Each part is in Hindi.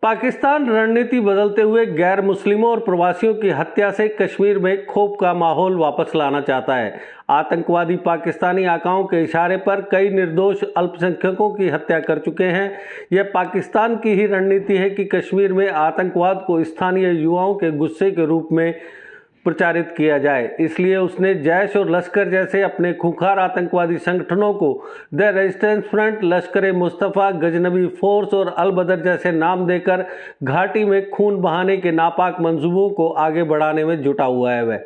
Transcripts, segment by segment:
पाकिस्तान रणनीति बदलते हुए गैर मुस्लिमों और प्रवासियों की हत्या से कश्मीर में क्षोभ का माहौल वापस लाना चाहता है। आतंकवादी पाकिस्तानी आकाओं के इशारे पर कई निर्दोष अल्पसंख्यकों की हत्या कर चुके हैं। यह पाकिस्तान की ही रणनीति है कि कश्मीर में आतंकवाद को स्थानीय युवाओं के गुस्से के रूप में प्रचारित किया जाए। इसलिए उसने जैश और लश्कर जैसे अपने खूंखार आतंकवादी संगठनों को the resistance front, Lashkar Mustafa, Ghaznavi force और अल बदर जैसे नाम देकर घाटी में खून बहाने के नापाक मंसूबों को आगे बढ़ाने में जुटा हुआ है। वह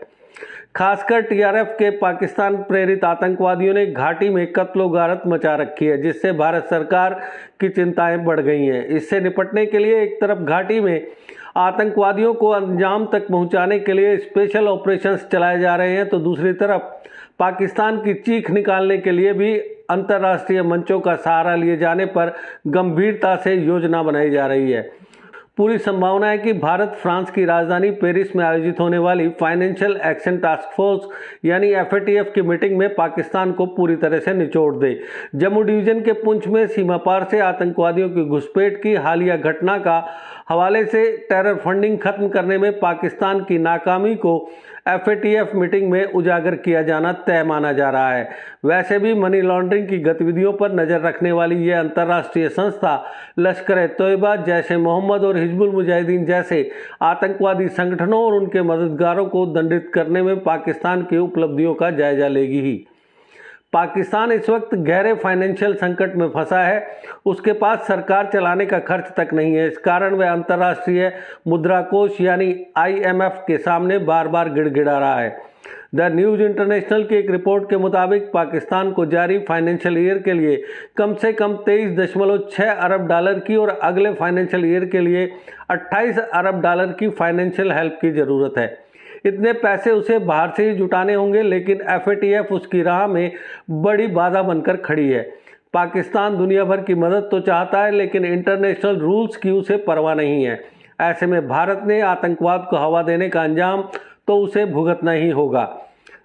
खासकर टीआरएफ के पाकिस्तान प्रेरित आतंकवादियों ने घाटी में कत्लो गारत मचा रखी है, जिससे भारत सरकार की चिंताएं बढ़ गई हैं। इससे निपटने के लिए एक तरफ घाटी में आतंकवादियों को अंजाम तक पहुंचाने के लिए स्पेशल ऑपरेशंस चलाए जा रहे हैं, तो दूसरी तरफ पाकिस्तान की चीख निकालने के लिए भी अंतर्राष्ट्रीय मंचों का सहारा लिए जाने पर गंभीरता से योजना बनाई जा रही है। पूरी संभावना है कि भारत फ्रांस की राजधानी पेरिस में आयोजित होने वाली फाइनेंशियल एक्शन टास्क फोर्स यानी FATF की मीटिंग में पाकिस्तान को पूरी तरह से निचोड़ दे। जम्मू डिवीजन के पुंछ में सीमा पार से आतंकवादियों की घुसपैठ की हालिया घटना का हवाले से टेरर फंडिंग खत्म करने में पाकिस्तान की नाकामी को FATF मीटिंग में उजागर किया जाना तय माना जा रहा है। वैसे भी मनी लॉन्ड्रिंग की गतिविधियों पर नजर रखने वाली यह अंतर्राष्ट्रीय संस्था लश्कर-ए-तोयबा, जैश-ए-मोहम्मद और हिजबुल मुजाहिदीन जैसे आतंकवादी संगठनों और उनके मददगारों को दंडित करने में पाकिस्तान की उपलब्धियों का जायजा लेगी ही। पाकिस्तान इस वक्त गहरे फाइनेंशियल संकट में फंसा है। उसके पास सरकार चलाने का खर्च तक नहीं है। इस कारण वह अंतर्राष्ट्रीय मुद्रा कोष यानी IMF के सामने बार बार गिड़गिड़ा रहा है। द न्यूज़ इंटरनेशनल की एक रिपोर्ट के मुताबिक पाकिस्तान को जारी फाइनेंशियल ईयर के लिए कम से कम 23.6 अरब डॉलर की और अगले फाइनेंशियल ईयर के लिए 28 अरब डॉलर की फाइनेंशियल हेल्प की ज़रूरत है। इतने पैसे उसे बाहर से ही जुटाने होंगे, लेकिन FATF उसकी राह में बड़ी बाधा बनकर खड़ी है। पाकिस्तान दुनिया भर की मदद तो चाहता है, लेकिन इंटरनेशनल रूल्स की उसे परवाह नहीं है। ऐसे में भारत ने आतंकवाद को हवा देने का अंजाम तो उसे भुगतना ही होगा।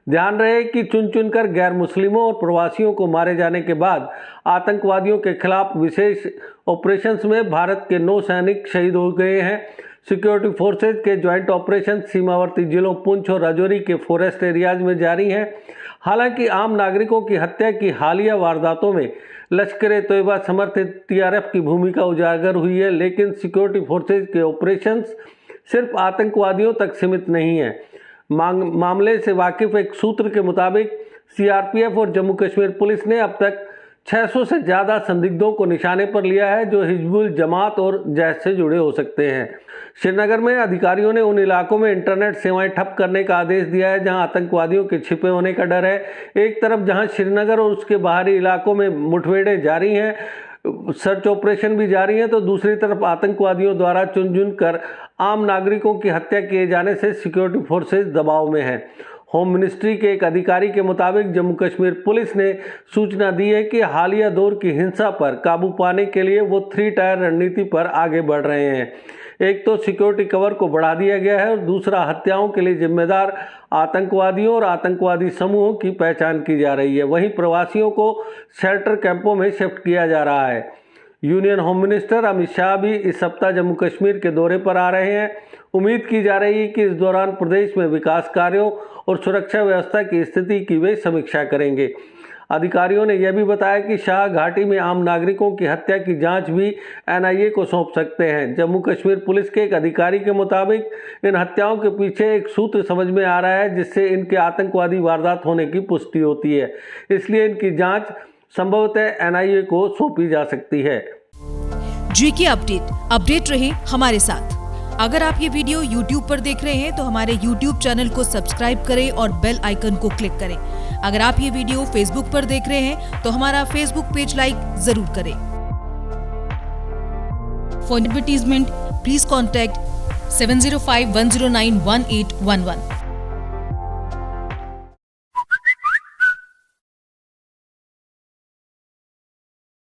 ध्यान रहे कि चुन चुनकर गैर मुस्लिमों और प्रवासियों को मारे जाने के बाद आतंकवादियों के खिलाफ विशेष ऑपरेशंस में भारत के 9 सैनिक शहीद हो गए हैं। सिक्योरिटी फोर्सेज के ज्वाइंट ऑपरेशन सीमावर्ती जिलों पुंछ और राजौरी के फॉरेस्ट एरियाज में जारी हैं। हालांकि आम नागरिकों की हत्या की हालिया वारदातों में लश्कर-ए-तोयबा समर्थित TRF की भूमिका उजागर हुई है, लेकिन सिक्योरिटी फोर्सेज के ऑपरेशंस सिर्फ आतंकवादियों तक सीमित नहीं है। मामले से वाकिफ एक सूत्र के मुताबिक CRPF और जम्मू कश्मीर पुलिस ने अब तक 600 से ज़्यादा संदिग्धों को निशाने पर लिया है, जो हिजबुल जमात और जैश से जुड़े हो सकते हैं। श्रीनगर में अधिकारियों ने उन इलाकों में इंटरनेट सेवाएं ठप करने का आदेश दिया है जहां आतंकवादियों के छिपे होने का डर है। एक तरफ जहां श्रीनगर और उसके बाहरी इलाकों में मुठभेड़ें जारी हैं, सर्च ऑपरेशन भी जारी है, तो दूसरी तरफ आतंकवादियों द्वारा चुन चुन कर आम नागरिकों की हत्या किए जाने से सिक्योरिटी फोर्सेज दबाव में हैं। होम मिनिस्ट्री के एक अधिकारी के मुताबिक जम्मू कश्मीर पुलिस ने सूचना दी है कि हालिया दौर की हिंसा पर काबू पाने के लिए वो 3 टायर रणनीति पर आगे बढ़ रहे हैं। एक तो सिक्योरिटी कवर को बढ़ा दिया गया है और दूसरा हत्याओं के लिए जिम्मेदार आतंकवादियों और आतंकवादी समूहों की पहचान की जा रही है। वहीं प्रवासियों को शेल्टर कैंपों में शिफ्ट किया जा रहा है। Union home minister Amit Shah भी इस सप्ताह जम्मू कश्मीर के दौरे पर आ रहे हैं। उम्मीद की जा रही है कि इस दौरान प्रदेश में विकास कार्यों और सुरक्षा व्यवस्था की स्थिति की वे समीक्षा करेंगे। अधिकारियों ने यह भी बताया कि शाह घाटी में आम नागरिकों की हत्या की जांच भी NIA को सौंप सकते हैं। जम्मू कश्मीर पुलिस के एक अधिकारी के मुताबिक इन हत्याओं के पीछे एक सूत्र समझ में आ रहा है, जिससे इनके आतंकवादी वारदात होने की पुष्टि होती है। इसलिए इनकी जांच संभवतः NIA को सौंपी जा सकती है। GK अपडेट रहे हमारे साथ। अगर आप ये वीडियो YouTube पर देख रहे हैं तो हमारे YouTube चैनल को सब्सक्राइब करें और बेल आइकन को क्लिक करें। अगर आप ये वीडियो Facebook पर देख रहे हैं तो हमारा Facebook पेज लाइक जरूर करें। For advertisement please contact 7051091811।